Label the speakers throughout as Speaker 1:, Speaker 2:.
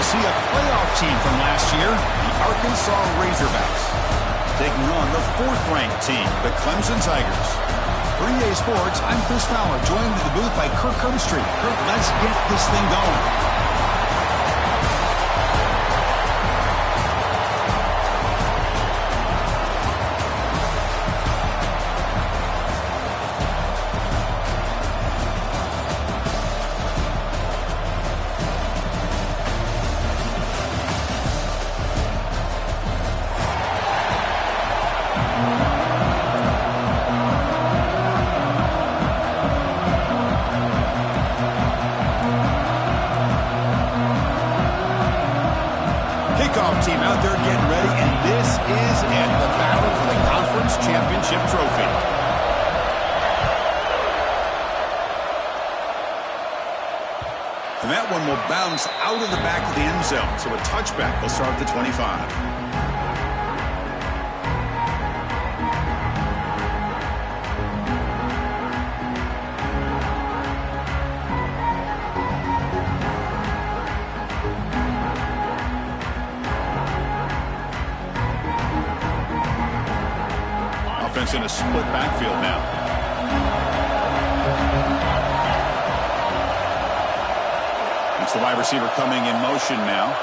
Speaker 1: we'll see a playoff team from last year, the Arkansas Razorbacks, taking on the 4th-ranked team, the Clemson Tigers. For EA Sports, I'm Chris Fowler, joined in the booth by Kirk Herbstreit. Kirk, let's get this thing going. Team out there getting ready, and this is it, the battle for the conference championship trophy. And that one will bounce out of the back of the end zone, so a touchback will start at the 25. In a split backfield now. It's the wide receiver coming in motion now.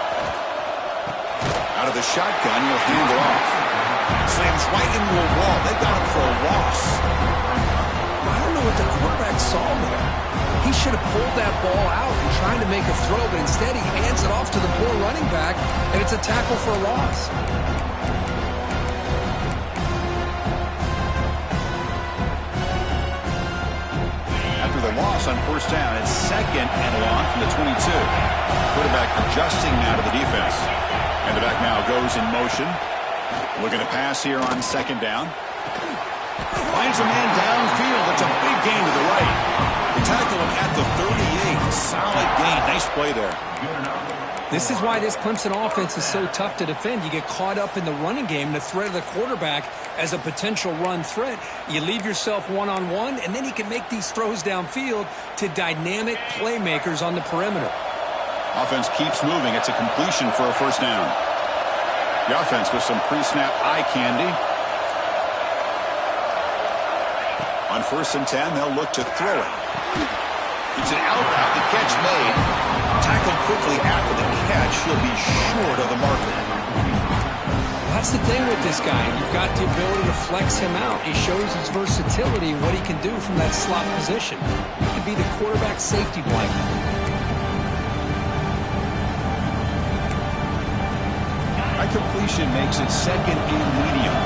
Speaker 1: Out of the shotgun, he'll hand it off. Slams right into a wall. They got him for a loss.
Speaker 2: I don't know what the quarterback saw there. He should have pulled that ball out and trying to make a throw, but instead he hands it off to the poor running back, and it's a tackle for a loss.
Speaker 1: The loss on 1st down. It's 2nd and long from the 22. Quarterback adjusting now to the defense. And the back now goes in motion. Looking to pass here on 2nd down. Finds a man downfield. That's a big gain to the right. They tackle him at the 38. Solid gain. Nice play there.
Speaker 2: This is why this Clemson offense is so tough to defend. You get caught up in the running game, the threat of the quarterback as a potential run threat. You leave yourself one-on-one, and then you can make these throws downfield to dynamic playmakers on the perimeter.
Speaker 1: Offense keeps moving. It's a completion for a 1st down. The offense with some pre-snap eye candy. On 1st and 10, they'll look to throw it. It's an out route. The catch made. Tackled quickly after the catch. He'll be short of the marker.
Speaker 2: That's the thing with this guy. You've got the ability to flex him out. He shows his versatility, what he can do from that slot position. He could be the quarterback safety blanket.
Speaker 1: High completion makes it 2nd and medium.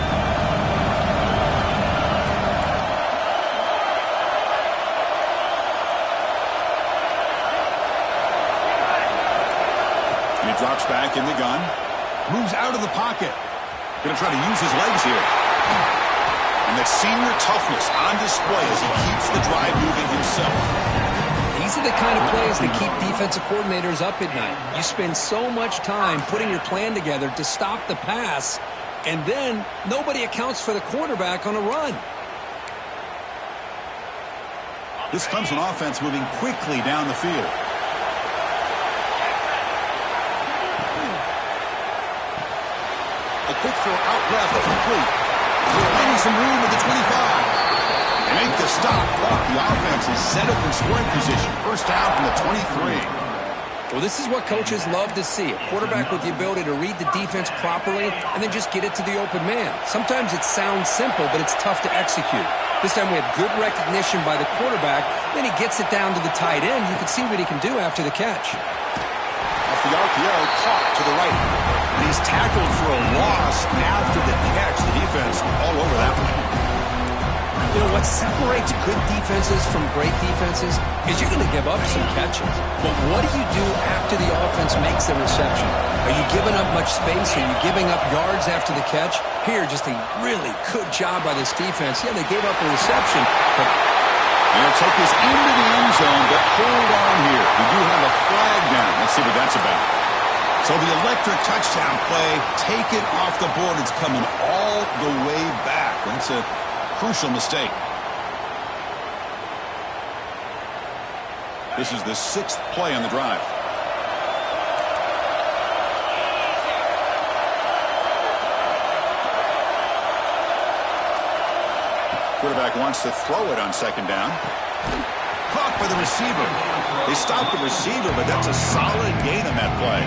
Speaker 1: Drops back in the gun. Moves out of the pocket. Going to try to use his legs here. And that senior toughness on display as he keeps the drive moving himself.
Speaker 2: These are the kind of plays that keep defensive coordinators up at night. You spend so much time putting your plan together to stop the pass, and then nobody accounts for the quarterback on a run.
Speaker 1: This Clemson offense moving quickly down the field. A quick throw out left, complete. Finding some room at the 25. They make the stop, but the offense is set up in scoring position. 1st down from the 23.
Speaker 2: Well, this is what coaches love to see. A quarterback with the ability to read the defense properly and then just get it to the open man. Sometimes it sounds simple, but it's tough to execute. This time we have good recognition by the quarterback. Then he gets it down to the tight end. You can see what he can do after the catch.
Speaker 1: Off the RPO, caught to the right. And he's tackled for a loss after the catch. The defense all over that one.
Speaker 2: You know, what separates good defenses from great defenses is you're going to give up some catches. But what do you do after the offense makes the reception? Are you giving up much space? Are you giving up yards after the catch? Here, just a really good job by this defense. Yeah, they gave up a reception, but
Speaker 1: they'll take this into the end zone, but hold on here. We do have a flag down. Let's see what that's about. So the electric touchdown play, take it off the board. It's coming all the way back. That's a crucial mistake. This is the 6th play on the drive. Quarterback wants to throw it on second down. Caught by the receiver. They stopped the receiver, but that's a solid gain on that play.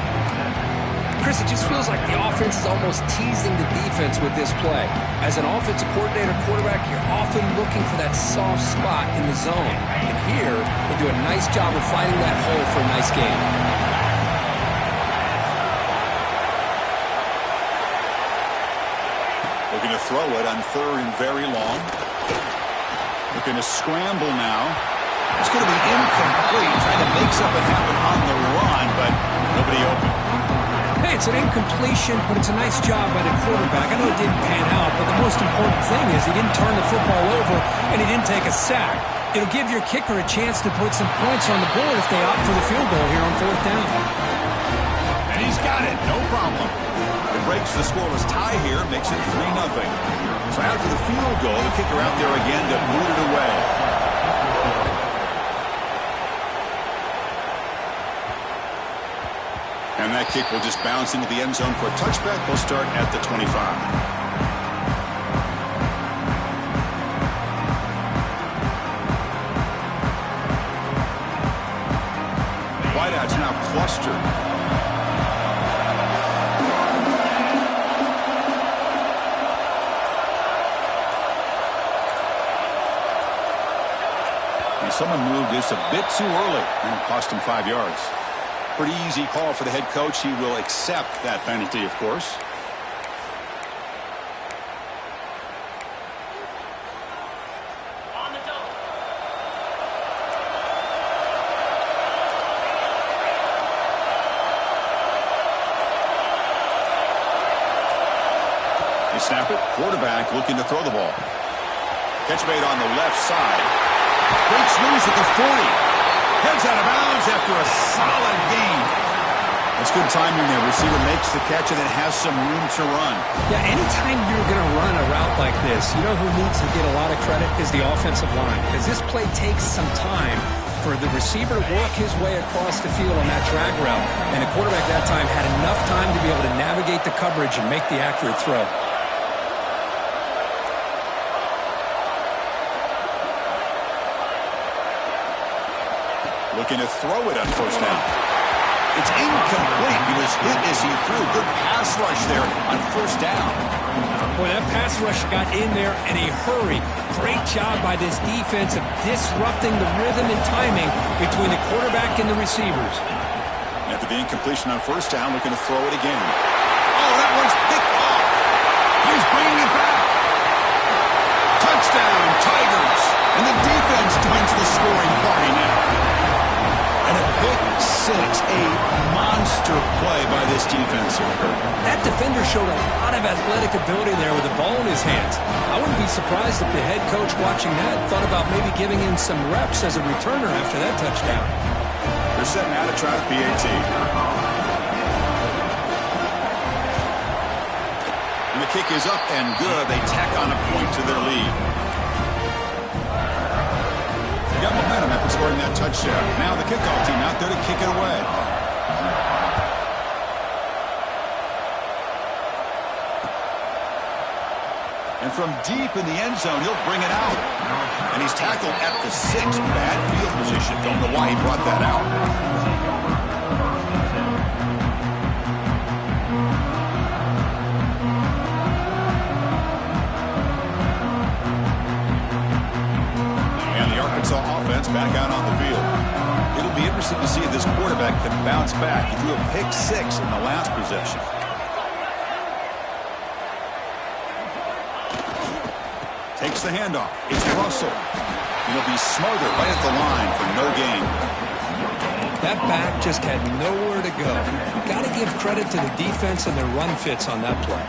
Speaker 2: Chris, it just feels like the offense is almost teasing the defense with this play. As an offensive coordinator quarterback, you're often looking for that soft spot in the zone. And here, they do a nice job of finding that hole for a nice gain.
Speaker 1: Looking to throw it on third and very long. Looking to scramble now. It's going to be incomplete. Trying to make something happen on the run, but nobody open.
Speaker 2: Hey, it's an incompletion, but it's a nice job by the quarterback. I know it didn't pan out, but the most important thing is he didn't turn the football over and he didn't take a sack. It'll give your kicker a chance to put some points on the board if they opt for the field goal here on fourth down.
Speaker 1: And he's got it. No problem. It breaks the scoreless tie here, makes it 3-0. So after the field goal, the kicker out there again to boot it away. And that kick will just bounce into the end zone for a touchback. They'll start at the 25. Wideouts now clustered. And someone moved just a bit too early and cost him 5 yards. Pretty easy call for the head coach. He will accept that penalty, of course. They snap it. Quarterback looking to throw the ball. Catch made on the left side. Breaks loose at the 40. Heads out of bounds after a solid gain. That's good timing there. Receiver makes the catch and then has some room to run.
Speaker 2: Yeah, anytime you're going to run a route like this, you know who needs to get a lot of credit is the offensive line. Because this play takes some time for the receiver to work his way across the field on that drag route. And the quarterback that time had enough time to be able to navigate the coverage and make the accurate throw.
Speaker 1: Looking to throw it on first down. It's incomplete. He was hit as he threw. Good pass rush there on first down.
Speaker 2: Boy, that pass rush got in there in a hurry. Great job by this defense of disrupting the rhythm and timing between the quarterback and the receivers.
Speaker 1: After the incompletion on first down, looking to throw it again. Oh, that one's picked off. He's bringing it back. Touchdown, Tigers. And the defense joins the scoring party now. And a pick six, a monster play by this defense.
Speaker 2: That defender showed a lot of athletic ability there with the ball in his hands. I wouldn't be surprised if the head coach watching that thought about maybe giving him some reps as a returner after that touchdown.
Speaker 1: They're setting out to try the PAT. And the kick is up and good. They tack on a point to their lead. They got momentum after scoring that touchdown. Now the kickoff team out there to kick it away. And from deep in the end zone, he'll bring it out. And he's tackled at the 6. Bad field position. Don't know why he brought that out. And the Arkansas offense back out on the field. It'll be interesting to see if this quarterback can bounce back. He threw a pick 6 in the last possession. Takes the handoff. It's Russell. He'll be smothered right at the line for no gain.
Speaker 2: That back just had nowhere to go. Got to give credit to the defense and their run fits on that play.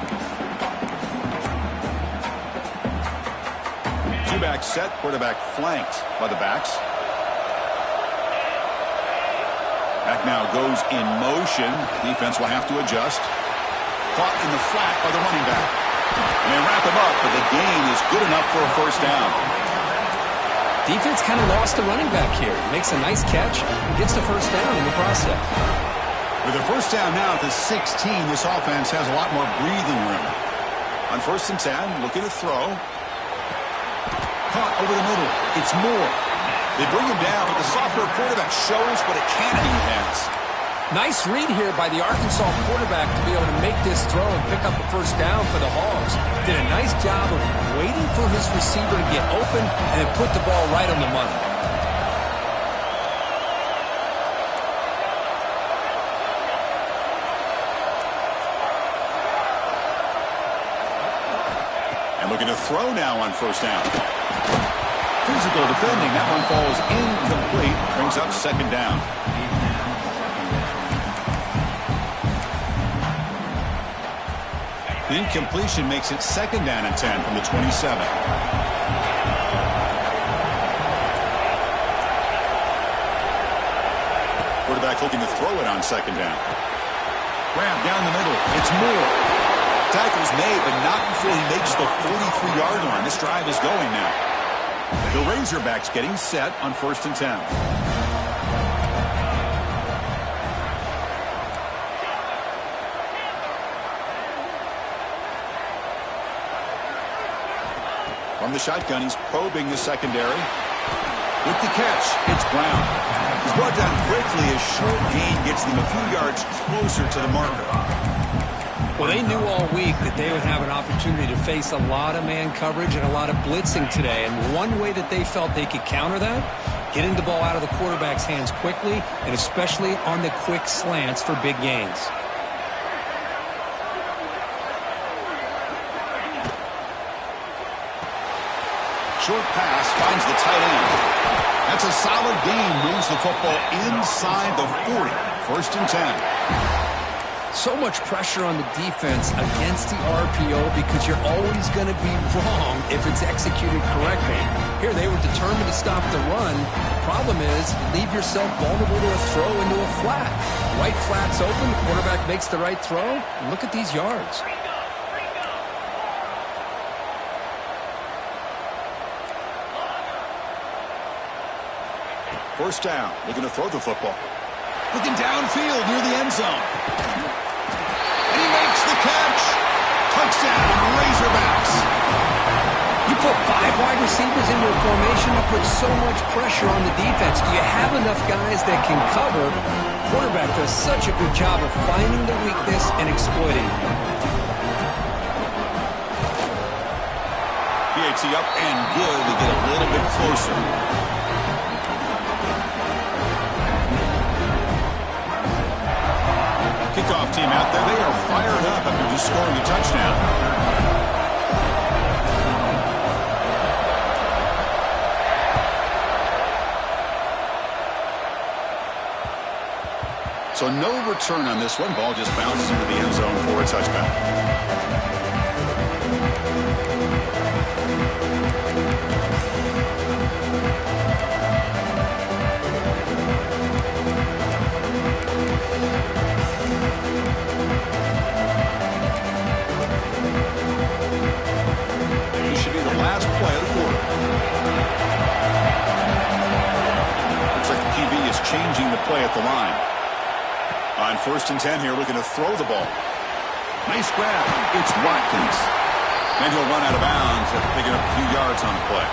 Speaker 1: Two-back set. Quarterback flanked by the backs. Back now goes in motion. Defense will have to adjust. Caught in the flat by the running back. And they wrap him up, but the gain is good enough for a first down.
Speaker 2: Defense kind of lost the running back here. Makes a nice catch, gets the first down in the process.
Speaker 1: With a first down now at the 16, this offense has a lot more breathing room. On 1st and 10, looking to throw. Caught over the middle. It's Moore. They bring him down, but the sophomore quarterback shows what a cannon he has.
Speaker 2: Nice read here by the Arkansas quarterback to be able to make this throw and pick up a first down for the Hogs. Did a nice job of waiting for his receiver to get open and then put the ball right on the money.
Speaker 1: And looking to throw now on first down. Physical defending. That one falls incomplete. Brings up second down. The incompletion makes it second down and 10 from the 27. Quarterback looking to throw it on second down. Grab down the middle. It's Moore. Tackle's made, but not before he makes the 43-yard line. This drive is going now. The Razorbacks getting set on first and 10. From the shotgun, he's probing the secondary. With the catch, it's Brown. He's brought down quickly as short gain gets them a few yards closer to the marker.
Speaker 2: Well, they knew all week that they would have an opportunity to face a lot of man coverage and a lot of blitzing today. And one way that they felt they could counter that, getting the ball out of the quarterback's hands quickly, and especially on the quick slants for big gains.
Speaker 1: Short pass finds the tight end. That's a solid gain. Moves the football inside the 40. First and 10.
Speaker 2: So much pressure on the defense against the RPO because you're always going to be wrong if it's executed correctly. Here they were determined to stop the run. The problem is you leave yourself vulnerable to a throw into a flat. Right flat's open. The quarterback makes the right throw. Look at these yards.
Speaker 1: First down, looking to throw the football. Looking downfield near the end zone. And he makes the catch. Touchdown, Razorbacks.
Speaker 2: You put 5 wide receivers into a formation, you put so much pressure on the defense. Do you have enough guys that can cover? Quarterback does such a good job of finding the weakness and exploiting it.
Speaker 1: PAT up and good to get a little bit closer. Kickoff team out there. They are fired up after just scoring a touchdown. So no return on this one. Ball just bounces into the end zone for a touchback. Changing the play at the line. On first and 10 here, looking to throw the ball. Nice grab. It's Watkins. And he'll run out of bounds after picking up a few yards on the play.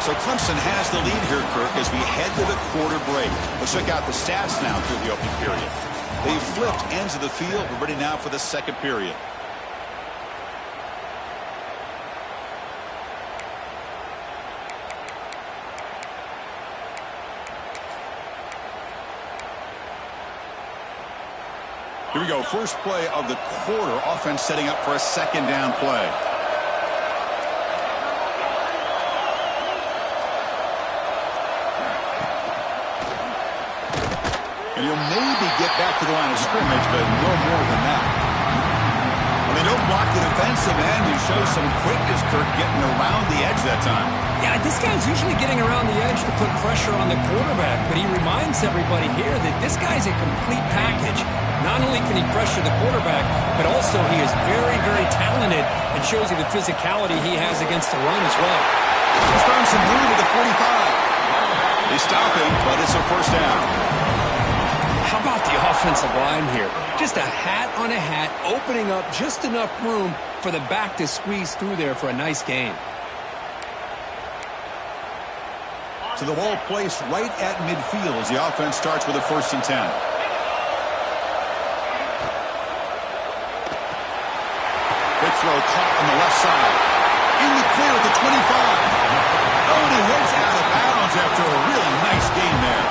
Speaker 1: So Clemson has the lead here, Kirk, as we head to the quarter break. Let's check out the stats now through the opening period. They've flipped ends of the field. We're ready now for the second period. Here we go. First play of the quarter. Offense setting up for a second down play. And he'll maybe get back to the line of scrimmage, but no more than that. And they don't block the defensive end. He shows some quickness, Kirk, getting around the edge that time.
Speaker 2: Yeah, this guy's usually getting around the edge to put pressure on the quarterback, but he reminds everybody here that this guy's a complete package. Not only can he pressure the quarterback, but also he is very, very talented and shows you the physicality he has against the run as well.
Speaker 1: He's throwing some room to the 45. They stop him, but it's a first down.
Speaker 2: How about the offensive line here? Just a hat on a hat, opening up just enough room for the back to squeeze through there for a nice gain.
Speaker 1: So the ball placed right at midfield as the offense starts with a 1st and 10. Quick throw caught on the left side. In the clear at the 25. Oh, and he heads out of bounds after a really nice game there.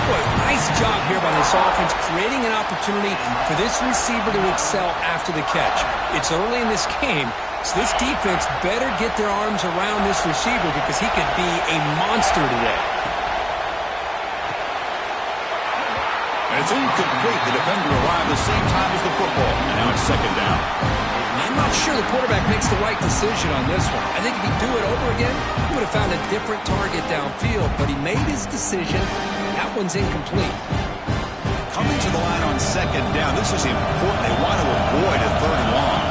Speaker 2: Boy, nice job here by this offense, creating an opportunity for this receiver to excel after the catch. It's early in this game, so this defense better get their arms around this receiver because he could be a monster today.
Speaker 1: It's incomplete. The defender arrived the same time as the football, and now it's 2nd down.
Speaker 2: I'm not sure the quarterback makes the right decision on this one. I think if he'd do it over again, he would have found a different target downfield, but he made his decision. That one's incomplete.
Speaker 1: Coming to the line on 2nd down, this is important. They want to avoid a 3rd and long.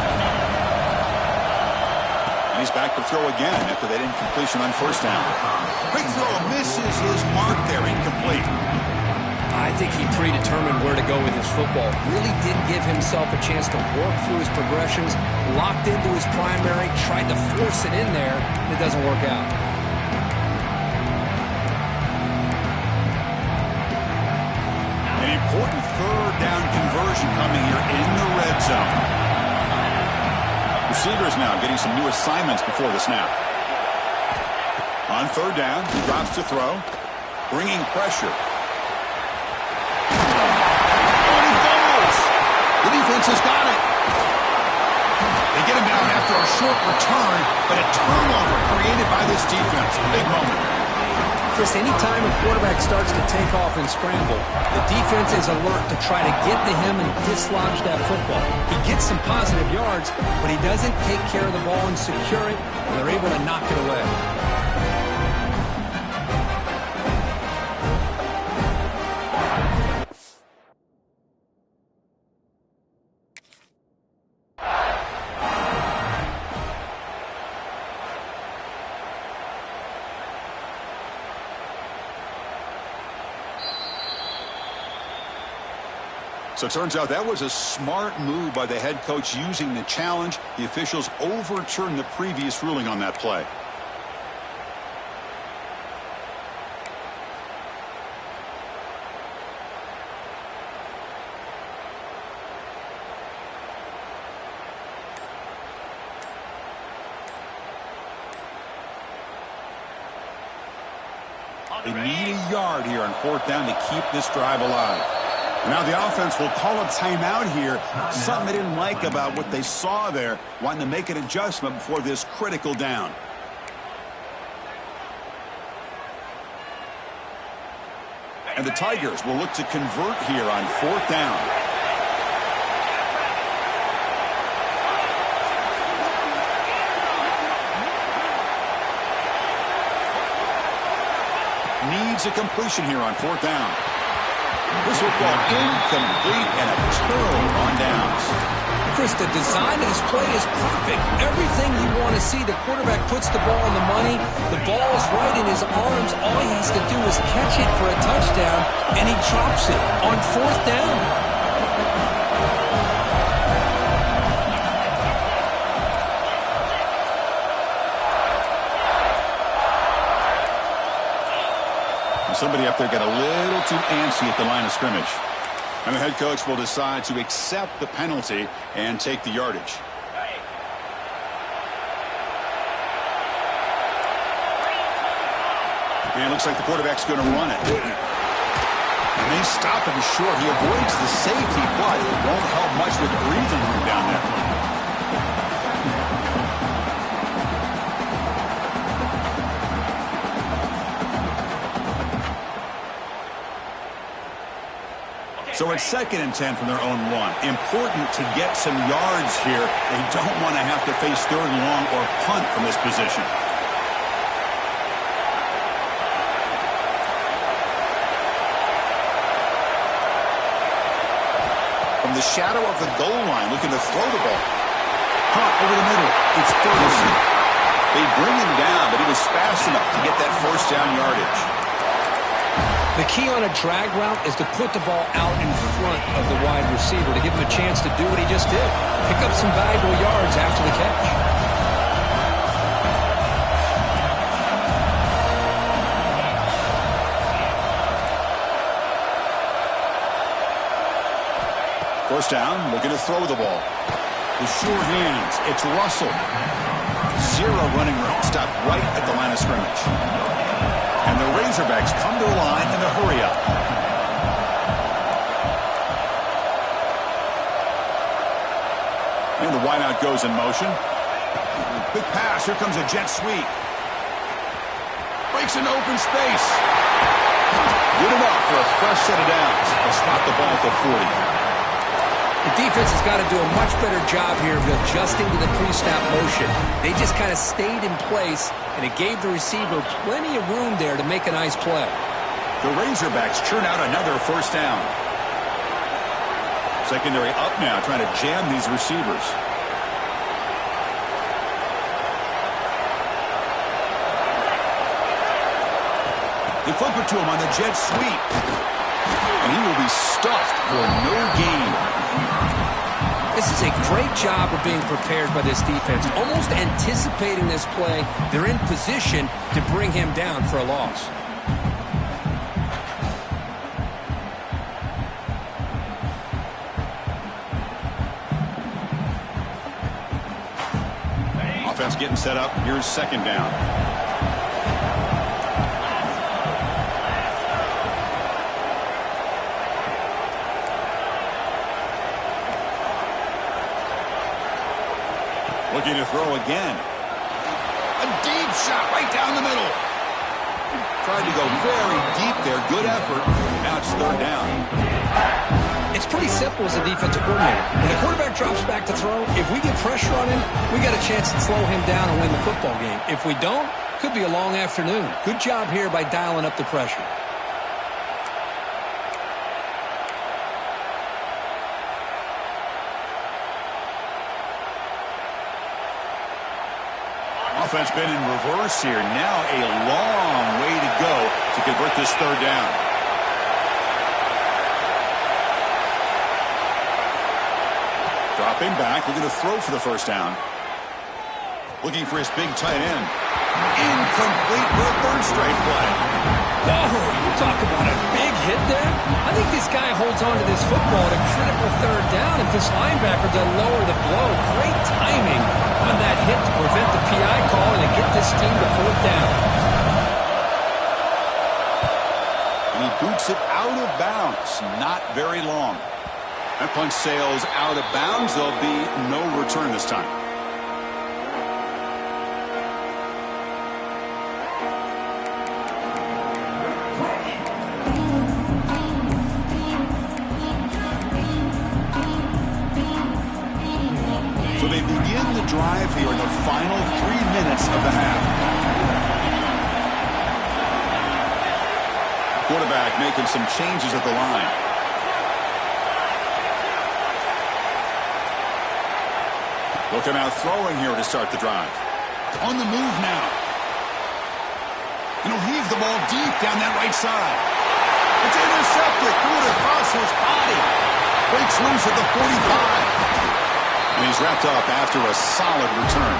Speaker 1: And he's back to throw again after that incompletion on 1st down. Quick throw misses his mark there, incomplete.
Speaker 2: I think he predetermined where to go with his football. Really didn't give himself a chance to work through his progressions, locked into his primary, tried to force it in there, and it doesn't work out.
Speaker 1: An important 3rd down conversion coming here in the red zone. Receivers now getting some new assignments before the snap. On 3rd down, he drops to throw, bringing pressure. The defense has got it. They get him down after a short return, but a turnover created by this defense. Big moment.
Speaker 2: Chris, anytime a quarterback starts to take off and scramble, the defense is alert to try to get to him and dislodge that football. He gets some positive yards, but he doesn't take care of the ball and secure it, and they're able to knock it away.
Speaker 1: So it turns out that was a smart move by the head coach using the challenge. The officials overturned the previous ruling on that play. They need a yard here on 4th down to keep this drive alive. Now the offense will call a timeout here. Something they didn't like about what they saw there. Wanting to make an adjustment before this critical down. And the Tigers will look to convert here on 4th down. Needs a completion here on 4th down. This football incomplete and a turn on downs.
Speaker 2: Chris, the design of this play is perfect. Everything you want to see. The quarterback puts the ball on the money. The ball is right in his arms. All he has to do is catch it for a touchdown, and he drops it on 4th down.
Speaker 1: Somebody up there got a little too antsy at the line of scrimmage. And the head coach will decide to accept the penalty and take the yardage. And it looks like the quarterback's going to run it. And they stop him short. He avoids the safety, but it won't help much with breathing room down there. So it's 2nd and 10 from their own 1. Important to get some yards here. They don't want to have to face 3rd and long or punt from this position. From the shadow of the goal line, looking to throw the ball. Pump over the middle. It's Ferguson. They bring him down, but he was fast enough to get that 1st down yardage.
Speaker 2: The key on a drag route is to put the ball out in front of the wide receiver to give him a chance to do what he just did. Pick up some valuable yards after the catch.
Speaker 1: First down, looking to throw the ball. The sure hands, it's Russell. Zero running room, stopped right at the line of scrimmage. And the Razorbacks come to the line in a hurry up. And the wideout goes in motion. Quick pass, here comes a jet sweep. Breaks an open space. Good enough for a fresh set of downs. They'll spot the ball at the 40.
Speaker 2: The defense has got to do a much better job here of adjusting to the pre-snap motion. They just kind of stayed in place, and it gave the receiver plenty of room there to make a nice play.
Speaker 1: The Razorbacks churn out another first down. Secondary up now, trying to jam these receivers. They flip it to him on the jet sweep. And he will be stuffed for no gain.
Speaker 2: This is a great job of being prepared by this defense. Almost anticipating this play, they're in position to bring him down for a loss.
Speaker 1: Offense getting set up. Here's second down. Looking to throw again. A deep shot right down the middle. Tried to go very deep there. Good effort. Now it's third down.
Speaker 2: It's pretty simple as a defensive coordinator. When the quarterback drops back to throw, if we get pressure on him, we got a chance to slow him down and win the football game. If we don't, could be a long afternoon. Good job here by dialing up the pressure.
Speaker 1: Offense been in reverse here. Now a long way to go to convert this third down. Dropping back, looking to throw for the first down. Looking for his big tight end. Incomplete for a third straight play.
Speaker 2: Oh, you talk about a big hit there. I think this guy holds on to this football at a critical third down if this linebacker doesn't lower the blow. Great timing on that hit to prevent the PI call and to get this team to fourth down.
Speaker 1: And he boots it out of bounds. Not very long. That punch sails out of bounds. There'll be no return this time. So they begin the drive here in the final 3 minutes of the half. Quarterback making some changes at the line. Looking out throwing here to start the drive. On the move now. And he'll heave the ball deep down that right side. It's intercepted. Threw it across his body. Breaks loose at the 45. And he's wrapped up after a solid return.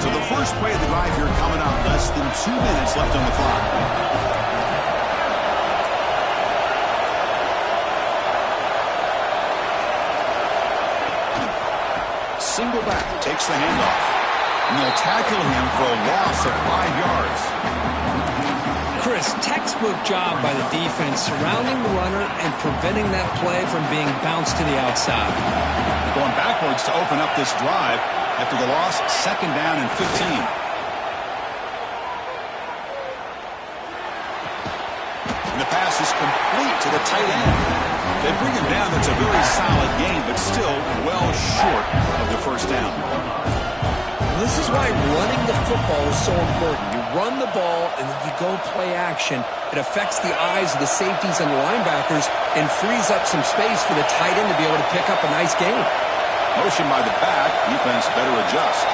Speaker 1: So the first play of the drive here coming up. Less than 2 minutes left on the clock. Single back, takes the handoff. And they'll tackle him for a loss of 5 yards.
Speaker 2: Chris, textbook job by the defense surrounding the runner and preventing that play from being bounced to the outside.
Speaker 1: Going backwards to open up this drive after the loss, second down and 15. And the pass is complete to the tight end. They bring him down. That's a very solid game, but still well short of the first down.
Speaker 2: This is why running the football is so important. You run the ball, and then you go play action. It affects the eyes of the safeties and the linebackers and frees up some space for the tight end to be able to pick up a nice gain.
Speaker 1: Motion by the back. Defense better adjust.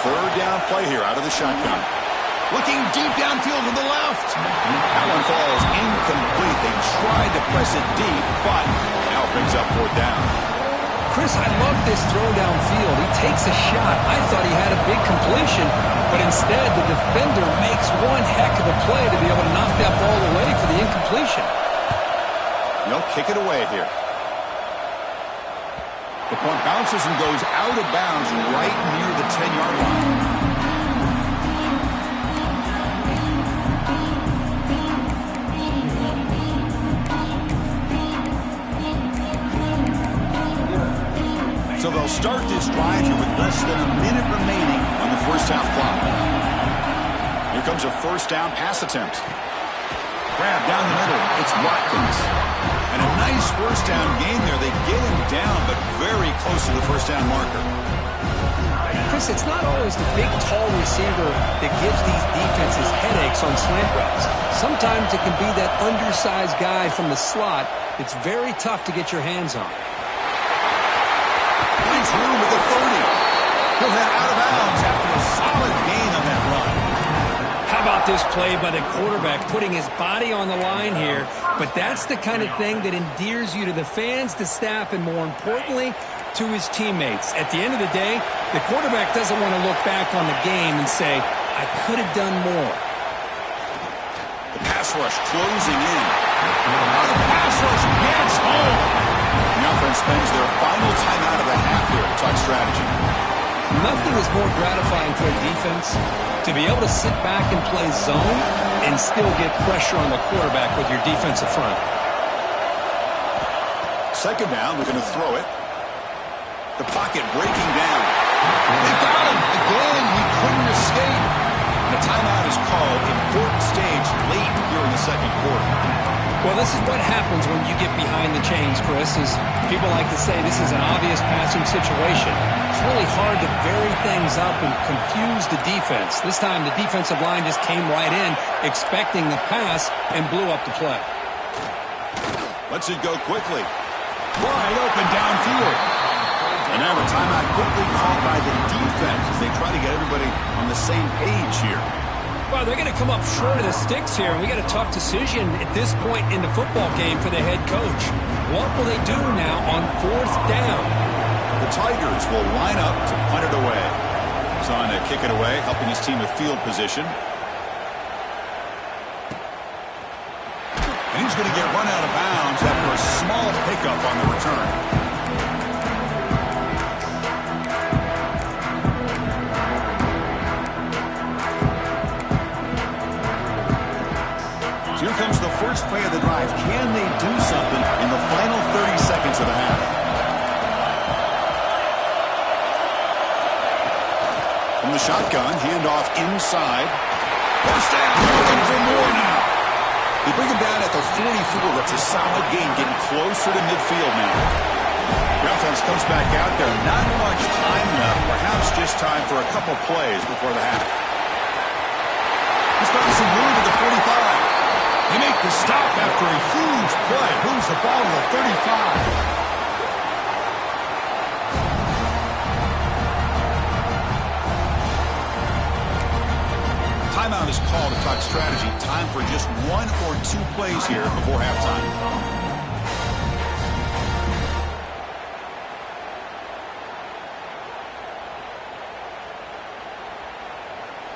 Speaker 1: Third down play here out of the shotgun. Looking deep downfield to the left. That one falls incomplete. They tried to press it deep, but now brings up fourth down.
Speaker 2: Chris, I love this throw downfield. He takes a shot. I thought he had a big completion, but instead the defender makes one heck of a play to be able to knock that ball away for the incompletion.
Speaker 1: They'll kick it away here. The punt bounces and goes out of bounds right near the 10-yard line. So they'll start this drive here with less than a minute remaining on the first half clock. Here comes a first down pass attempt. Grab down the middle. It's Watkins. And a nice first down gain there. They get him down, but very close to the first down marker.
Speaker 2: Chris, it's not always the big, tall receiver that gives these defenses headaches on slant routes. Sometimes it can be that undersized guy from the slot. It's very tough to get your hands on.
Speaker 1: Nice room at the 30. He'll head out of bounds after a solid gain on that run.
Speaker 2: How about this play by the quarterback, putting his body on the line here? But that's the kind of thing that endears you to the fans, the staff, and more importantly, to his teammates. At the end of the day, the quarterback doesn't want to look back on the game and say, I could have done more.
Speaker 1: The pass rush closing in. The pass rush gets home. The offense spends their final timeout of the half here to talk strategy.
Speaker 2: Nothing is more gratifying for a defense to be able to sit back and play zone and still get pressure on the quarterback with your defensive front.
Speaker 1: Second down, we're going to throw it. The pocket breaking down. They got him again. He couldn't escape. The timeout is called. Important stage late here in the second quarter.
Speaker 2: Well, this is what happens when you get behind the chains, Chris. Is people like to say this is an obvious passing situation. It's really hard to vary things up and confuse the defense. This time the defensive line just came right in, expecting the pass, and blew up the play.
Speaker 1: Lets it go quickly. Wide open downfield. And now a timeout quickly called by the defense as they try to get everybody on the same page here.
Speaker 2: Well, they're going to come up short of the sticks here, and we got a tough decision at this point in the football game for the head coach. What will they do now on fourth down?
Speaker 1: The Tigers will line up to punt it away. He's on to kick it away, helping his team with field position. And he's going to get run out of bounds after a small pickup on the return. Here comes the first play of the drive. Can they do something in the final 30 seconds of the half? From the shotgun, handoff inside. First down, looking for more now. They bring him down at the 44. That's a solid gain, getting closer to midfield now. The offense comes back out there. Not much time left. Perhaps just time for a couple plays before the half. He's found some room to the 45. They make the stop after a huge play. Moves the ball to the 35. Timeout is called to talk strategy. Time for just one or two plays here before halftime.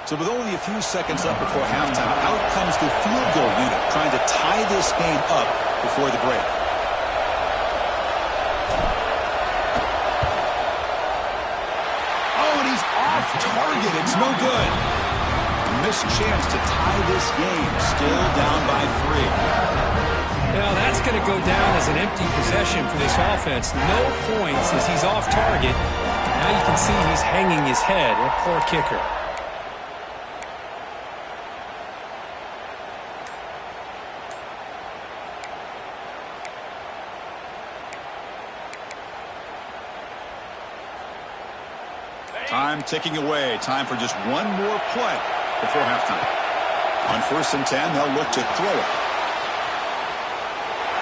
Speaker 1: So with only a few seconds left before halftime, out comes the field goal unit, trying to tie this game up before the break. Oh, and he's off target. It's no good. A missed chance to tie this game, still down by 3.
Speaker 2: Now that's going to go down as an empty possession for this offense. No points as he's off target. Now you can see he's hanging his head. A poor kicker.
Speaker 1: Time ticking away. Time for just one more play before halftime. On 1st and 10, they'll look to throw it.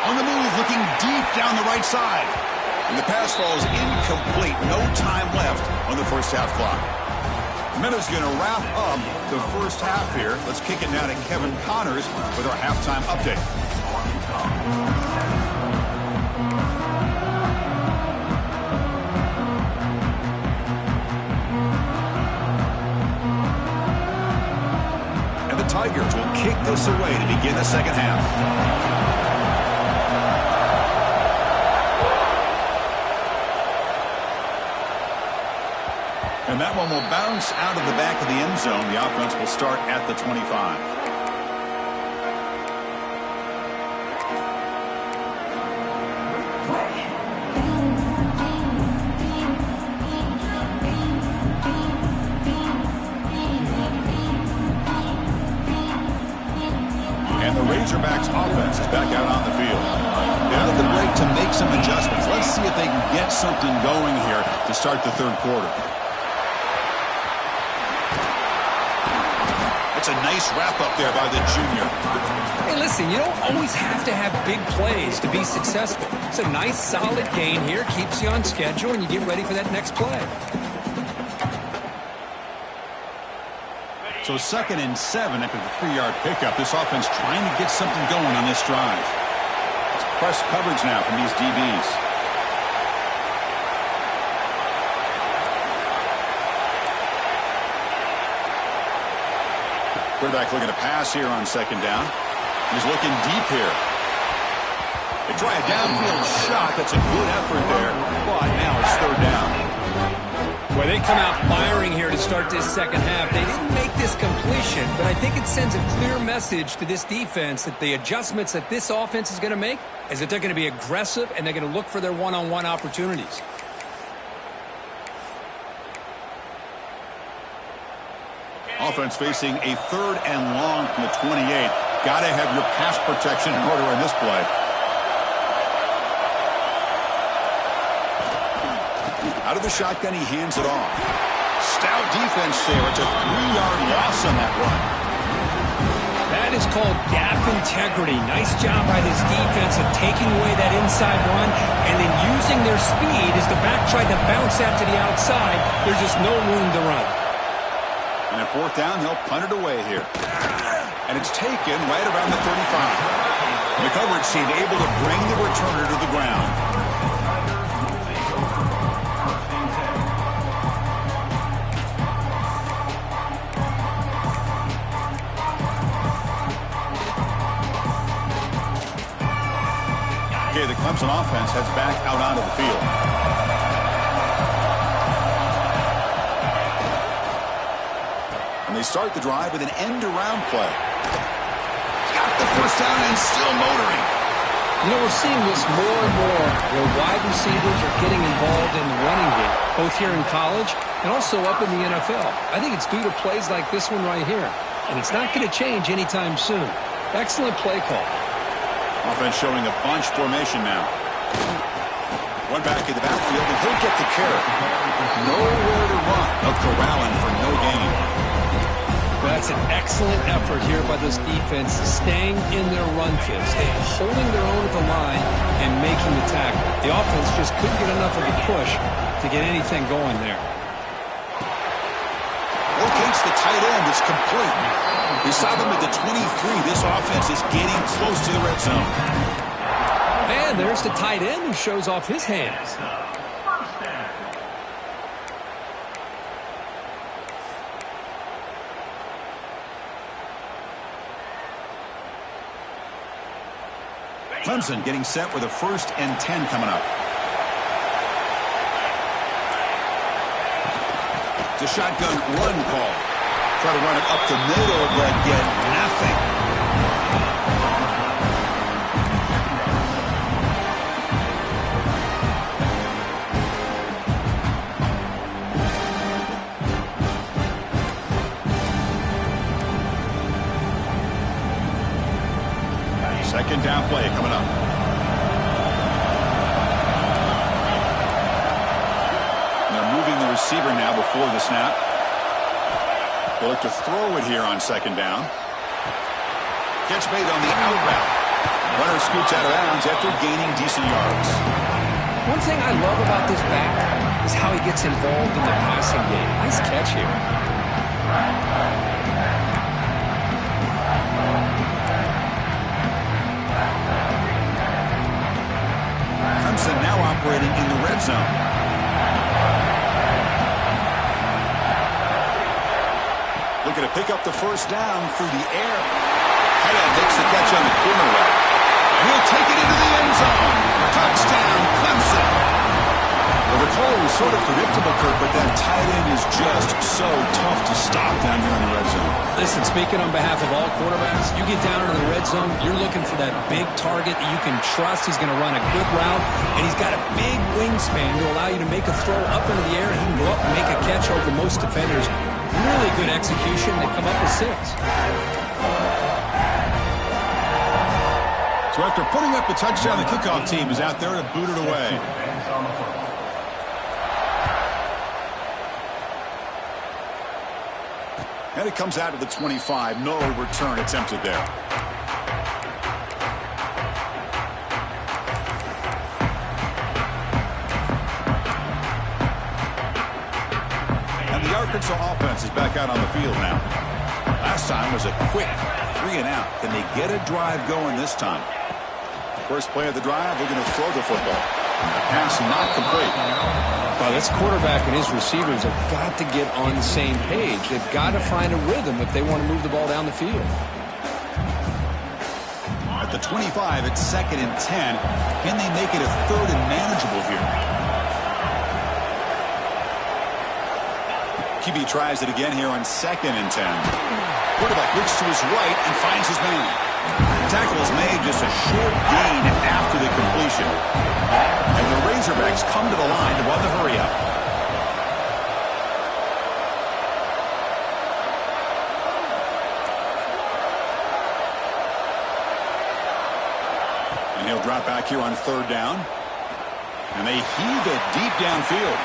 Speaker 1: On the move, looking deep down the right side. And the pass falls incomplete. No time left on the first half clock. Meadows going to wrap up the first half here. Let's kick it now to Kevin Connors with our halftime update. Tigers will kick this away to begin the second half. And that one will bounce out of the back of the end zone. The offense will start at the 25. And the Razorbacks offense is back out on the field. They had the break to make some adjustments. Let's see if they can get something going here to start the third quarter. It's a nice wrap-up there by the junior.
Speaker 2: Hey, listen, you don't always have to have big plays to be successful. It's a nice, solid gain here. Keeps you on schedule, and you get ready for that next play.
Speaker 1: So 2nd and 7 after the 3-yard pickup. This offense trying to get something going on this drive. It's press coverage now from these DBs. Quarterback looking to pass here on 2nd down. He's looking deep here. They try a downfield shot. That's a good effort there. But now it's 3rd down.
Speaker 2: Well, they come out firing here to start this second half. They didn't make this completion, but I think it sends a clear message to this defense that the adjustments that this offense is going to make is that they're going to be aggressive and they're going to look for their one-on-one opportunities.
Speaker 1: Offense facing a 3rd and long from the 28. Got to have your pass protection in order in this play. Out of the shotgun, he hands it off. Stout defense there. It's a 3-yard loss on that run.
Speaker 2: That is called gap integrity. Nice job by this defense of taking away that inside run and then using their speed as the back tried to bounce that to the outside. There's just no room to run.
Speaker 1: And at 4th down, they'll punt it away here. And it's taken right around the 35. The coverage team able to bring the returner to the ground. Okay, the Clemson offense heads back out onto the field. And they start the drive with an end-around play. Got the first down and still motoring.
Speaker 2: You know, we're seeing this more and more where wide receivers are getting involved in the running game, both here in college and also up in the NFL. I think it's due to plays like this one right here. And it's not going to change anytime soon. Excellent play call.
Speaker 1: Offense showing a bunch formation now. One back in the backfield, and he'll get the carry. Nowhere to run. They'll corral him for no gain.
Speaker 2: That's an excellent effort here by this defense, staying in their run field, holding their own at the line and making the tackle. The offense just couldn't get enough of a push to get anything going there.
Speaker 1: Locates the tight end. It's complete. He saw them at the 23. This offense is getting close to the red zone.
Speaker 2: And there's the tight end who shows off his hands.
Speaker 1: Clemson getting set with a 1st and 10 coming up. It's a shotgun run call. Try to run it up the middle, but get nothing. Second down play coming up. They're moving the receiver now before the snap. They look to throw it here on 2nd down. Catch made on the out route. Runner scoots out of bounds after gaining decent yards.
Speaker 2: One thing I love about this back is how he gets involved in the passing game. Nice catch here.
Speaker 1: Clemson now operating in the red zone. looking to pick up the first down through the air. Hill makes the catch on the corner route. And he'll take it into the end zone. Touchdown, Clemson. Well, the call was sort of predictable, Kurt, but that tight end is just so tough to stop down here in the red zone.
Speaker 2: Listen, speaking on behalf of all quarterbacks, you get down into the red zone, you're looking for that big target that you can trust. He's going to run a good route, and he's got a big wingspan to allow you to make a throw up into the air. He can go up and make a catch over most defenders. Really good execution. They come up with 6.
Speaker 1: So after putting up the touchdown, the kickoff team is out there to boot it away. And it comes out to the 25. No return attempted there. And the Arkansas offense is back out on the field now. Last time was a quick 3 and out. Can they get a drive going this time? First play of the drive, they're going to throw the football. The pass not complete.
Speaker 2: Well, this quarterback and his receivers have got to get on the same page. They've got to find a rhythm if they want to move the ball down the field.
Speaker 1: At the 25, it's 2nd and 10. Can they make it a 3rd and manageable here? QB tries it again here on 2nd and 10. Quarterback looks to his right and finds his man. Tackle is made just a short gain after the completion. And the Razorbacks come to the line to run the hurry-up. And he'll drop back here on 3rd down. And they heave it deep downfield.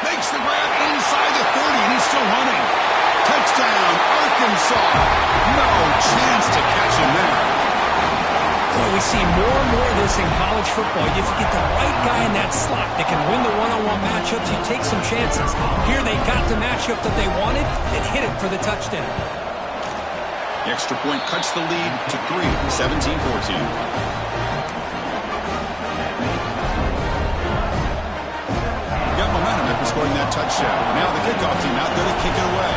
Speaker 1: Makes the grab inside the 30, and he's still running. Touchdown, Arkansas. No chance to catch him there.
Speaker 2: Boy, we see more and more of this in college football. If you get the right guy in that slot that can win the one-on-one matchups, you take some chances. Here they got the matchup that they wanted and hit it for the touchdown.
Speaker 1: The extra point cuts the lead to 3, 17-14. Got momentum after scoring that touchdown. Now the kickoff team out there to kick it away.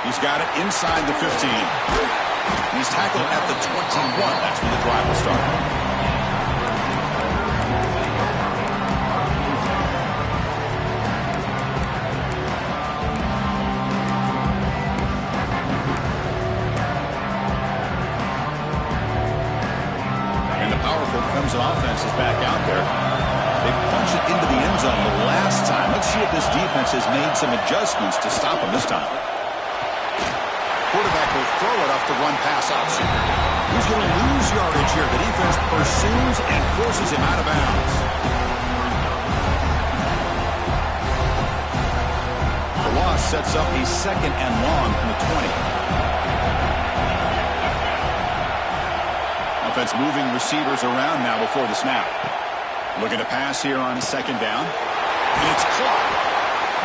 Speaker 1: He's got it inside the 15. He's tackled at the 21. That's when the drive will start. And the powerful Clemson offense is back out there. They punched it into the end zone the last time. Let's see if this defense has made some adjustments to stop them this time. Quarterback will throw it off the run pass option. He's going to lose yardage here. The defense pursues and forces him out of bounds. The loss sets up a 2nd and long from the 20. Offense moving receivers around now before the snap. Looking to pass here on 2nd down. And it's caught.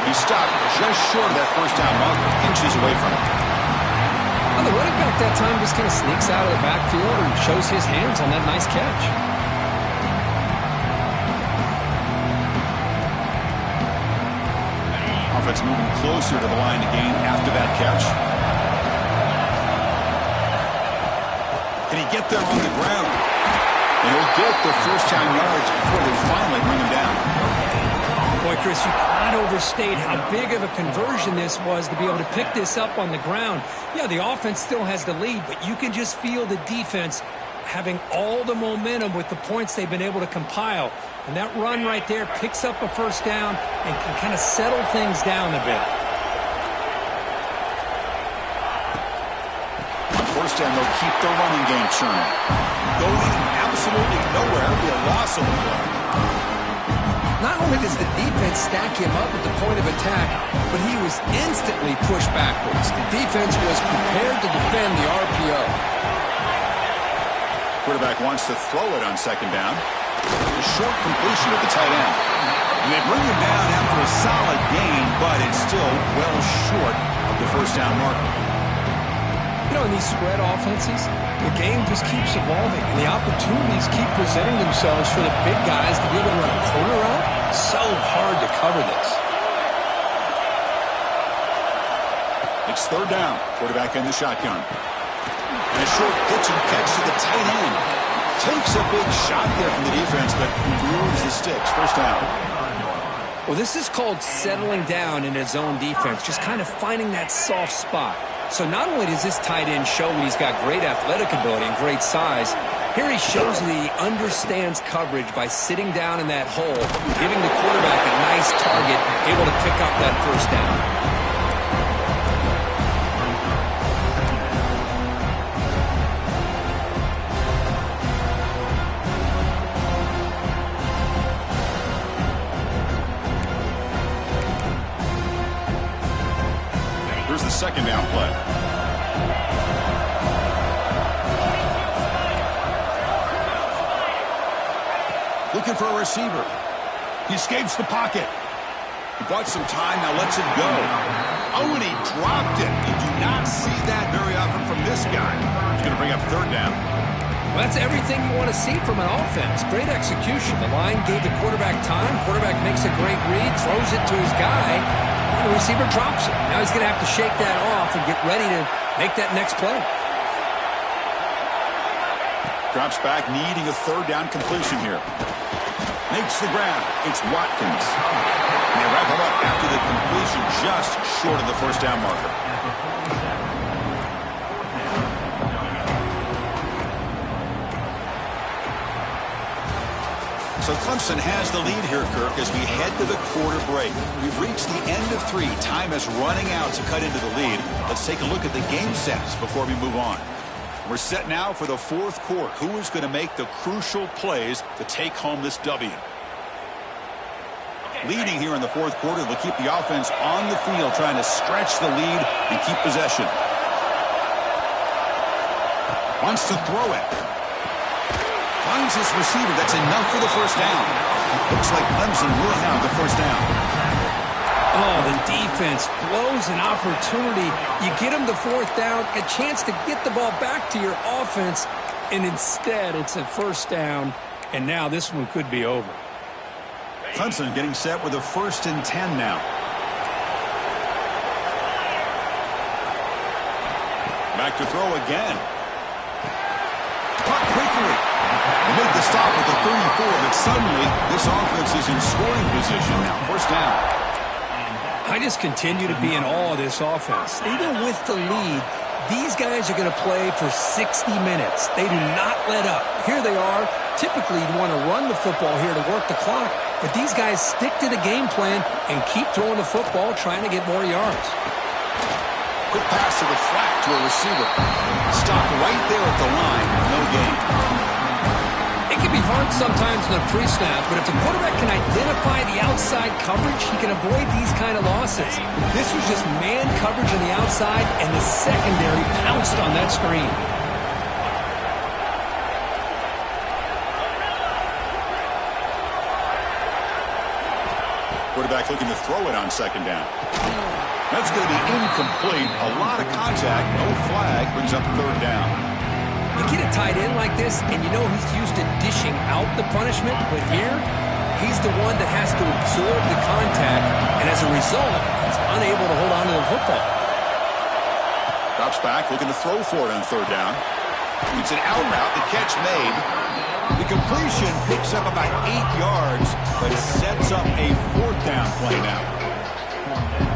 Speaker 1: He stopped just short of that first down marker, inches away from it.
Speaker 2: Well, the running back that time just kind of sneaks out of the backfield and shows his hands on that nice catch.
Speaker 1: Offense moving closer to the line of game after that catch. Can he get there on the ground? And he'll get the first down yards before they finally bring him down.
Speaker 2: Boy, Chris, you cannot overstate how big of a conversion this was to be able to pick this up on the ground. Yeah, the offense still has the lead, but you can just feel the defense having all the momentum with the points they've been able to compile. And that run right there picks up a first down and can kind of settle things down a bit.
Speaker 1: On first down, they'll keep the running game churning. Going absolutely nowhere, it'll be a loss of the play.
Speaker 2: Not only does the defense stack him up at the point of attack, but he was instantly pushed backwards. The defense was prepared to defend the RPO.
Speaker 1: Quarterback wants to throw it on 2nd down. A short completion at the tight end. And they bring him down after a solid gain, but it's still well short of the first down marker.
Speaker 2: In these spread offenses, the game just keeps evolving, and the opportunities keep presenting themselves for the big guys to be able to run a corner out. So hard to cover this.
Speaker 1: It's third down. Quarterback in the shotgun. And a short pitch and catch to the tight end. Takes a big shot there from the defense, but moves the sticks. First down.
Speaker 2: Well, this is called settling down in his own defense, just kind of finding that soft spot. So not only does this tight end show that he's got great athletic ability and great size, here he shows that he understands coverage by sitting down in that hole, giving the quarterback a nice target, able to pick up that first down.
Speaker 1: Here's the second down play. Looking for a receiver. He escapes the pocket. He bought some time, now lets it go. Oh, and he dropped it. You do not see that very often from this guy. He's going to bring up third down.
Speaker 2: Well, that's everything you want to see from an offense. Great execution. The line gave the quarterback time. Quarterback makes a great read, throws it to his guy. The receiver drops it. Now he's going to have to shake that off and get ready to make that next play.
Speaker 1: Drops back, needing a third down completion here. Makes the grab. It's Watkins. And they wrap him up after the completion, just short of the first down marker. So Clemson has the lead here, Kirk, as we head to the quarter break. We've reached the end of 3. Time is running out to cut into the lead. Let's take a look at the game sets before we move on. We're set now for the fourth quarter. Who is going to make the crucial plays to take home this W? Leading here in the fourth quarter, they'll keep the offense on the field, trying to stretch the lead and keep possession. Wants to throw it. Finds his receiver. That's enough for the first down. Looks like Clemson will have the first down.
Speaker 2: Oh, the defense blows an opportunity. You get them the fourth down, a chance to get the ball back to your offense, and instead it's a first down, and now this one could be over.
Speaker 1: Clemson getting set with a 1st and 10 now. Back to throw again. Caught quickly. They made the stop at the 34, but suddenly this offense is in scoring position now. First down.
Speaker 2: I just continue to be in awe of this offense. Even with the lead, these guys are going to play for 60 minutes. They do not let up. Here they are. Typically, you want to run the football here to work the clock, but these guys stick to the game plan and keep throwing the football, trying to get more yards.
Speaker 1: Quick pass to the flat to a receiver. Stopped right there at the line. No gain.
Speaker 2: It can be hard sometimes in the pre-snap, but if the quarterback can identify the outside coverage, he can avoid these kind of losses. This was just man coverage on the outside, and the secondary pounced on that screen.
Speaker 1: Quarterback looking to throw it on second down. That's going to be incomplete. A lot of contact. No flag. Brings up third down.
Speaker 2: You get a tight end like this, and you know he's used to dishing out the punishment, but here, he's the one that has to absorb the contact, and as a result, he's unable to hold on to the football.
Speaker 1: Drops back, looking to throw for it on third down. It's an out route, the catch made. The completion picks up about 8 yards, but it sets up a fourth down play now.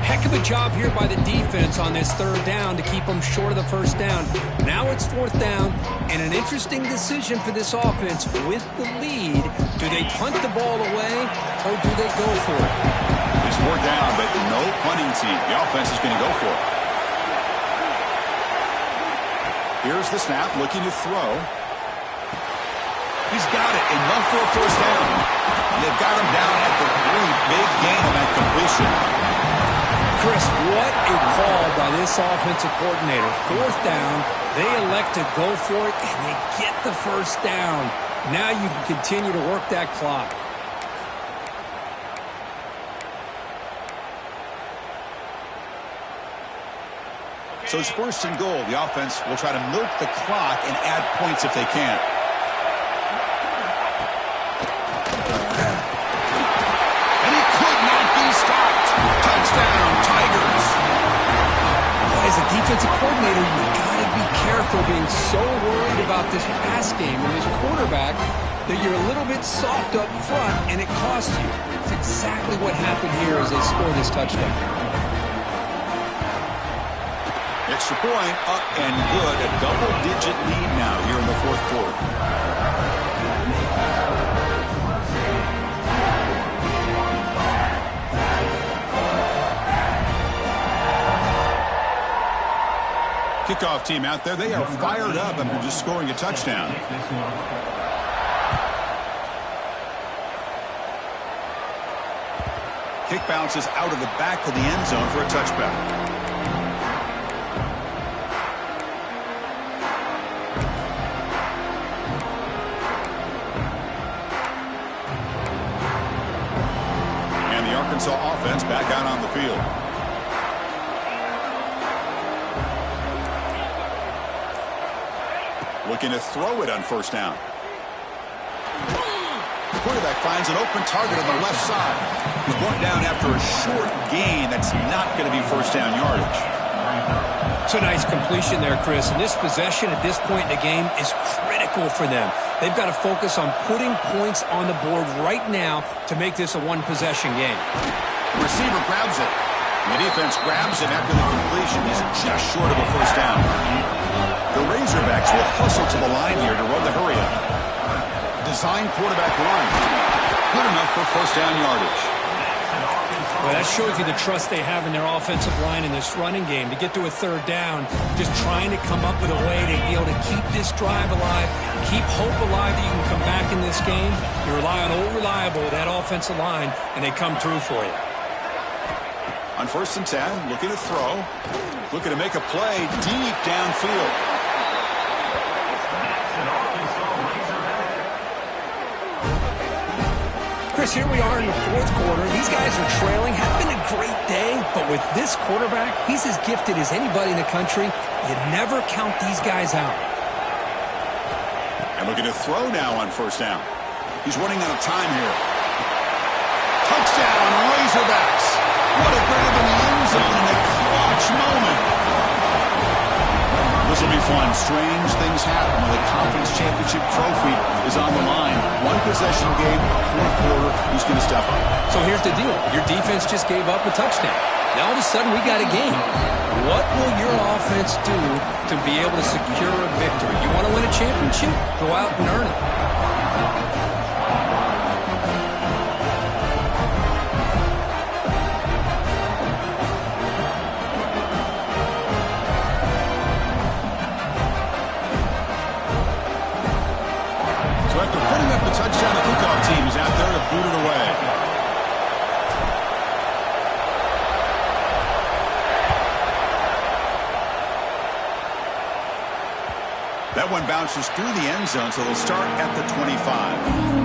Speaker 2: Heck of a job here by the defense on this third down to keep them short of the first down. Now it's fourth down, and an interesting decision for this offense with the lead. Do they punt the ball away, or do they go for it?
Speaker 1: It's fourth down, but no punting team. The offense is going to go for it. Here's the snap, looking to throw. He's got it, enough for a first down. And they've got him down at the 3. Big gain on that completion.
Speaker 2: Chris, what a call by this offensive coordinator. Fourth down, they elect to go for it, and they get the first down. Now you can continue to work that clock.
Speaker 1: So it's first and goal. The offense will try to milk the clock and add points if they can. And he could not be stopped. Touchdown, Tigers.
Speaker 2: As a defensive coordinator, you got to be careful being so worried about this pass game and this quarterback that you're a little bit soft up front and it costs you. It's exactly what happened here as they scored this touchdown.
Speaker 1: Extra point, up and good. A double-digit lead now here in the fourth quarter. Kickoff team out there. They are fired up after just scoring a touchdown. Kick bounces out of the back of the end zone for a touchback. Arkansas offense back out on the field. Looking to throw it on first down. The quarterback finds an open target on the left side. He's brought down after a short gain. That's not going to be first down yardage.
Speaker 2: It's a nice completion there, Chris. And this possession at this point in the game is critical for them. They've got to focus on putting points on the board right now to make this a one-possession game.
Speaker 1: The receiver grabs it. And the defense grabs him after the completion. He's just short of a first down. The Razorbacks will hustle to the line here to run the hurry-up. Design quarterback run. Good enough for first down yardage.
Speaker 2: Well, that shows you the trust they have in their offensive line in this running game. To get to a third down, just trying to come up with a way to be able to keep this drive alive, keep hope alive that you can come back in this game. You rely on old reliable, that offensive line, and they come through for you.
Speaker 1: On first and 10, looking to throw. Looking to make a play deep downfield.
Speaker 2: Chris, here we are in the fourth quarter. These guys are trailing. Haven't been a great day, but with this quarterback, he's as gifted as anybody in the country. You never count these guys out.
Speaker 1: And looking to throw now on first down. He's running out of time here. Touchdown, Razorbacks. What a grab in the end zone in a clutch moment. This will be fun. Strange things happen when the Conference Championship trophy is on the line. One possession game, fourth quarter, who's going to step up?
Speaker 2: So here's the deal. Your defense just gave up a touchdown. Now all of a sudden we got a game. What will your offense do to be able to secure a victory? You want to win a championship? Go out and earn it.
Speaker 1: Touchdown, the kickoff team is out there to boot it away. That one bounces through the end zone, so they'll start at the 25.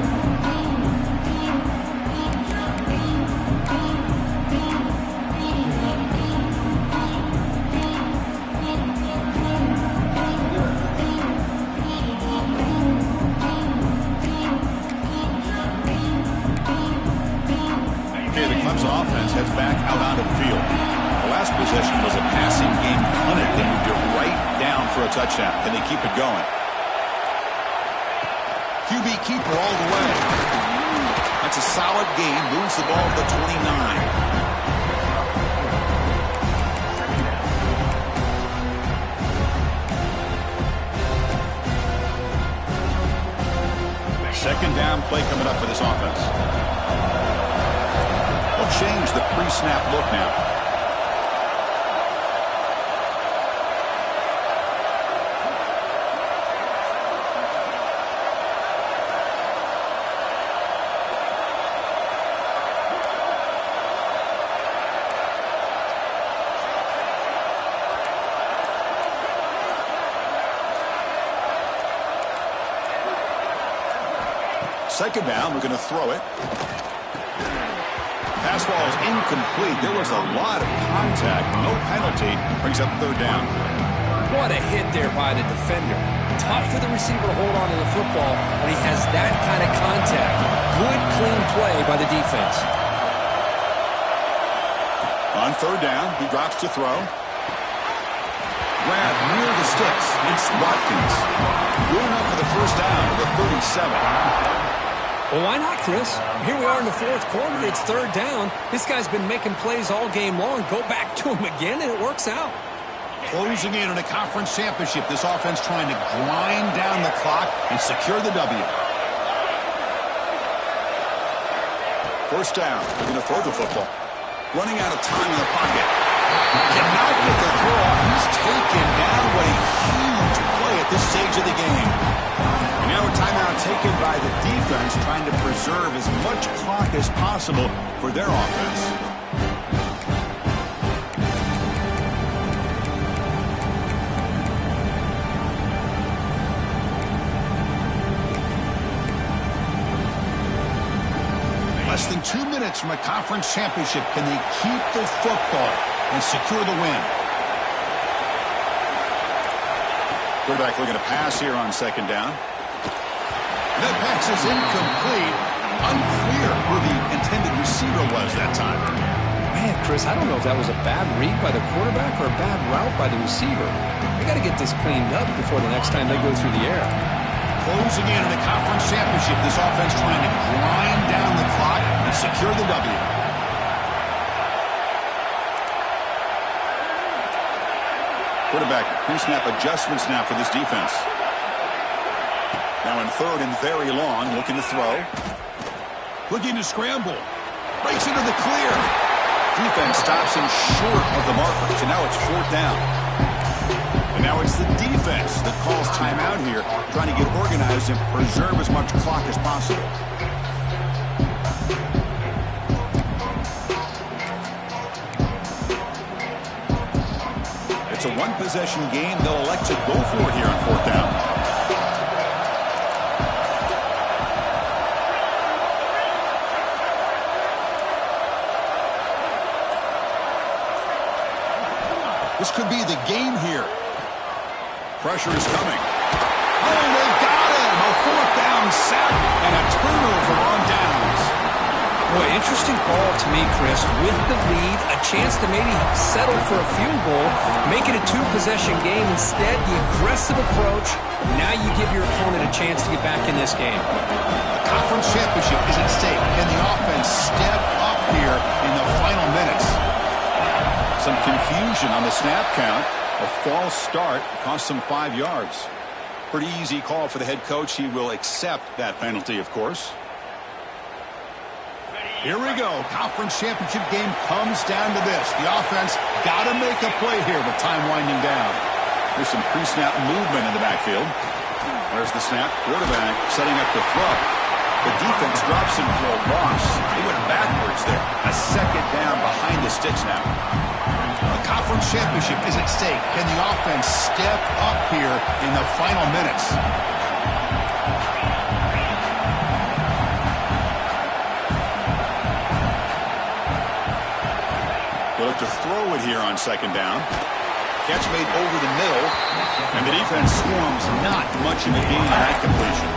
Speaker 1: Offense heads back out onto the field. The last possession was a passing game punted. They moved it right down for a touchdown. Can they keep it going? QB keeper all the way. That's a solid game. Moves the ball to the 29. Second down play coming up for this offense. Change the pre-snap look now. Second down, we're going to throw it. Pass ball is incomplete. There was a lot of contact. No penalty. Brings up third down.
Speaker 2: What a hit there by the defender. Tough for the receiver to hold on to the football when he has that kind of contact. Good, clean play by the defense.
Speaker 1: On third down, he drops to throw. Grab near the sticks. It's Watkins. Good enough for the first down at the 37.
Speaker 2: Well, why not, Chris? Here we are in the fourth quarter. It's third down. This guy's been making plays all game long. Go back to him again, and it works out.
Speaker 1: Closing in on a conference championship. This offense trying to grind down the clock and secure the W. First down. They're going to throw the football. Running out of time in the pocket. Cannot get the throw off. He's taken down. What a huge play at this stage of the game. And now a timeout taken by the defense, trying to preserve as much clock as possible for their offense. Less than 2 minutes from a conference championship. Can they keep the football and secure the win? Quarterback looking to pass here on second down. That pass is incomplete. Unclear who the intended receiver was that time.
Speaker 2: Man, Chris, I don't know if that was a bad read by the quarterback or a bad route by the receiver. They got to get this cleaned up before the next time they go through the air.
Speaker 1: Closing in on a conference championship. This offense trying to grind down the clock and secure the W. Quarterback pre-snap adjustments now for this defense. Now in third and very long, looking to throw. Looking to scramble. Breaks into the clear. Defense stops him short of the markers, and now it's fourth down. And now it's the defense that calls timeout here, trying to get organized and preserve as much clock as possible. It's a one-possession game. They'll elect to go for it here on fourth down. This could be the game here. Pressure is coming. Oh, they got him! A fourth down sack and a turnover on downs.
Speaker 2: Boy, interesting call to me, Chris. With the lead, a chance to maybe settle for a field goal, make it a two-possession game. Instead, the aggressive approach. Now you give your opponent a chance to get back in this game.
Speaker 1: A conference championship is at stake. Can the offense step up here in the final minutes? Some confusion on the snap count. A false start cost them 5 yards. Pretty easy call for the head coach. He will accept that penalty, of course. Here we go. Conference championship game comes down to this. The offense got to make a play here with time winding down. There's some pre-snap movement in the backfield. There's the snap. Quarterback setting up the throw. The defense drops him for a loss. They went backwards there. A second down behind the sticks now. A conference championship is at stake. Can the offense step up here in the final minutes? They look to throw it here on second down. Catch made over the middle, and the defense swarms not much of a gain on that completion.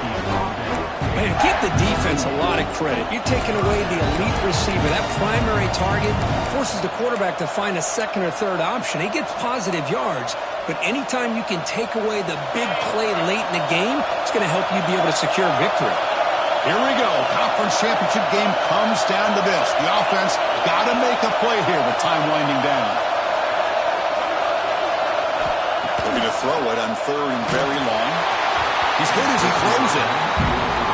Speaker 2: Man, give the defense a lot of credit. You're taking away the elite receiver. That primary target forces the quarterback to find a second or third option. He gets positive yards, but anytime you can take away the big play late in the game, it's going to help you be able to secure victory.
Speaker 1: Here we go. Conference championship game comes down to this. The offense got to make a play here with time winding down. Looking to throw it on third and very long. He's good as he throws it.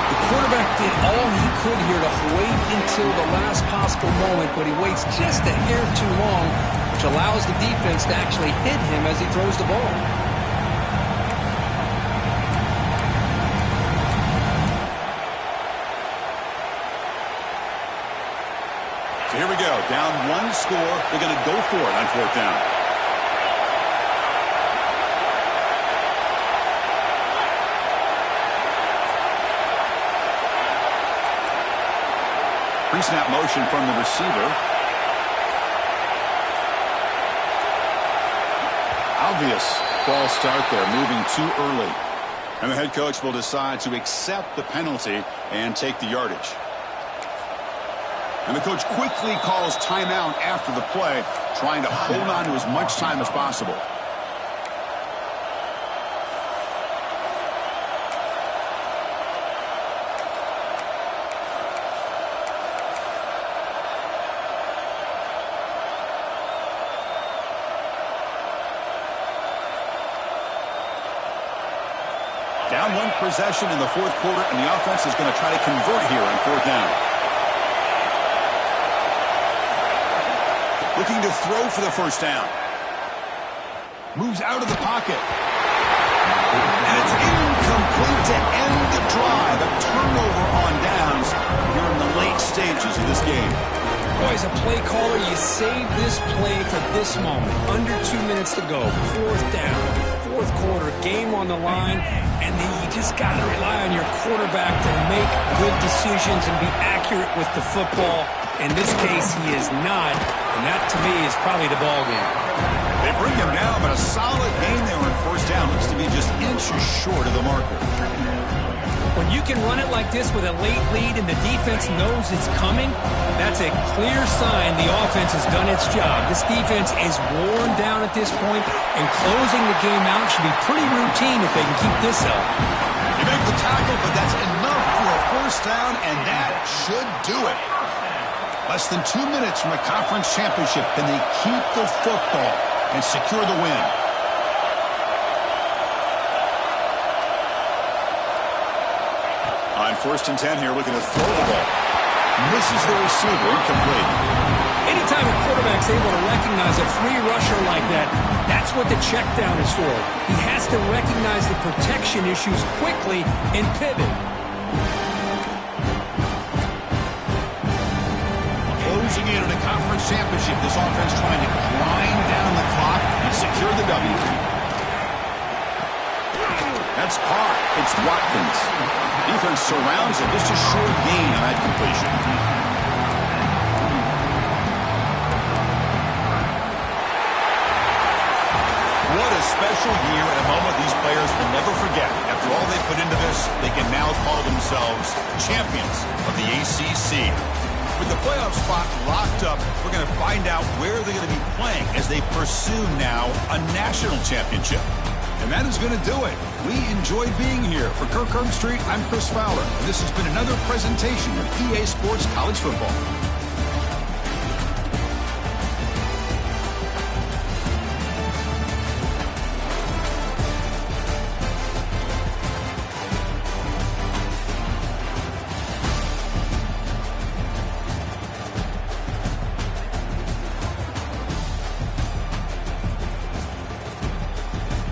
Speaker 2: The quarterback did all he could here to wait until the last possible moment, but he waits just a hair too long, which allows the defense to actually hit him as he throws the ball.
Speaker 1: So here we go. Down one score. They're going to go for it on fourth down. Pre-snap motion from the receiver. Obvious false start there, moving too early. And the head coach will decide to accept the penalty and take the yardage. And the coach quickly calls timeout after the play, trying to hold on to as much time as possible. Down one possession in the fourth quarter, and the offense is going to try to convert here on fourth down. Looking to throw for the first down. Moves out of the pocket. And it's incomplete to end the drive. A turnover on downs here in the late stages of this game.
Speaker 2: Boy, as a play caller, you save this play for this moment. Under 2 minutes to go. Fourth down. Fourth quarter, game on the line, and then you just got to rely on your quarterback to make good decisions and be accurate with the football. In this case, he is not, and that, to me, is probably the ball game.
Speaker 1: They bring him down, but a solid gain there on first down. Looks to be just inches short of the marker.
Speaker 2: When you can run it like this with a late lead and the defense knows it's coming, that's a clear sign the offense has done its job. This defense is worn down at this point, and closing the game out should be pretty routine if they can keep this up.
Speaker 1: You make the tackle, but that's enough for a first down, and that should do it. Less than 2 minutes from a conference championship. Can they keep the football and secure the win? On 1st and 10 here, looking to throw the ball. Misses the receiver, incomplete.
Speaker 2: Anytime a quarterback's able to recognize a free rusher like that, that's what the check down is for. He has to recognize the protection issues quickly and pivot.
Speaker 1: Closing in on a conference championship, this offense trying to grind down the clock and secure the W. That's caught. It's Watkins. Defense surrounds him. Just a short gain on that completion. What a special year and a moment these players will never forget. After all they put into this, they can now call themselves champions of the ACC. With the playoff spot locked up, we're going to find out where they're going to be playing as they pursue now a national championship. And that is going to do it. We enjoyed being here. For Kirk Street, I'm Chris Fowler. And this has been another presentation of EA Sports College Football.